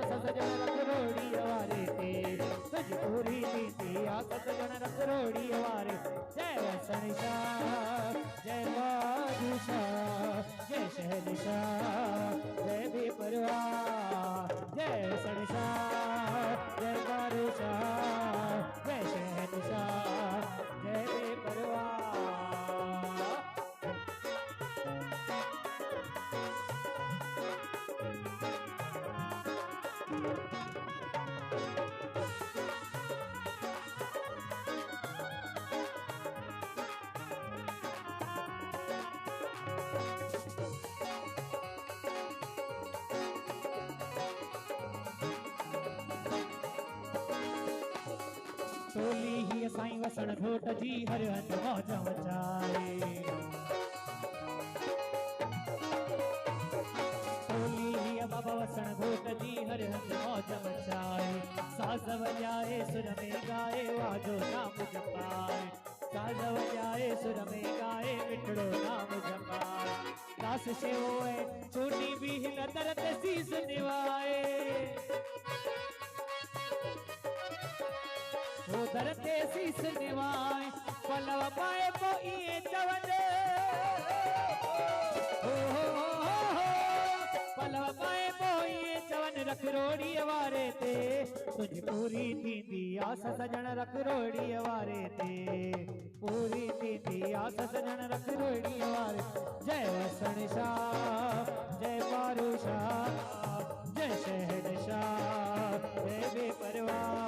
आस सजन रख रोड़ी वारे ते तुझ पूरी नीति आस सजन रख रोड़ी वारे। जय वसन शाह जय बादशाह जय शहनशाह जय बेपरवाह। जय वसन शाह जय बादशाह जय शहनशाह जय बेपरवाह। टोली ही साईं वसण घोट जी हर हंध मौज मचाए। टोली ही बाबा वसण घोट जी हर हंध मौज मचाए। साज बजाए सुर में गाए वाजो नाम जपाए। साज बजाए सुर में गाए मिठड़ो नाम जपाए। दास शेवोए चोटी भी हिल दरत शीस निवाए। वो दरते शीस निवाए पलव पाए पोइए चवन। पलव पाए पोइए चवन रख रोड़ी वारे ते तुझ पूरी थींदी आस सजन रख रोड़ी वारे ते पूरी थींदी आस सजन रख रोड़ी वारे। जय वसन शाह जय बादशाह जय शहनशाह जय बेपरवाह।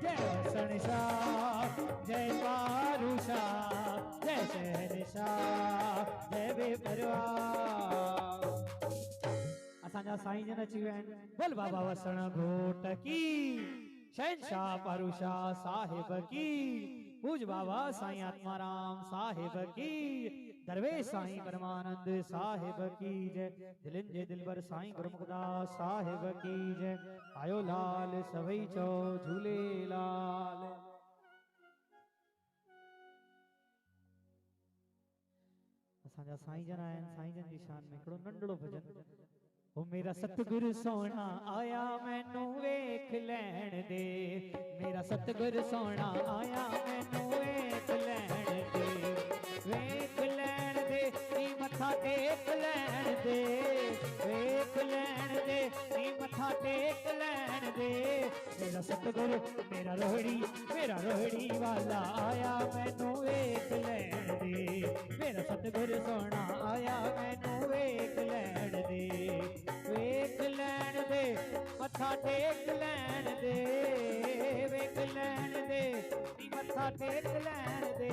जय वसन शाह जय बादशाह जय शहनशाह जय बेपरवाह। असांजा साईं जन अची विया आहिनि। बोल बाबा वसण घोट की शहनशाह बादशाह साहिब की। पूज बाबा साईं आत्माराम साहिब की। दरवेश साईं परमानंद साहिब की जय। दिलिन जे दिलबर साईं गुरमुखदास साहिब की जय। आयो लाल सभई चो झूलेलाल। असांजा साईं जन आहिनि। साईं जन जी शान में हिकिड़ो नंढड़ो भजन। ओ मेरा सतगुरु सोना आया मैनू वेख लैण दे। मेरा सतगुरु सोना आया मैनू वेख लैण दे। वेख लैण दे नी मथा टेक लैण दे। वेख लैण दे नी मथा टेक लैण दे। मेरा सतगुरु मेरा रोहड़ी वाला आया मैनू वेख लैण दे। मेरा सतगुरु सोना आया मैनू वेख लैण दे। वेख लैण दे मथा टेक लैण दे। वेख लैण दे नी मथा टेक लैण दे।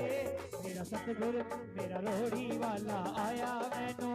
मेरा सतगुरु मेरा रोहड़ी वाला आया मैनू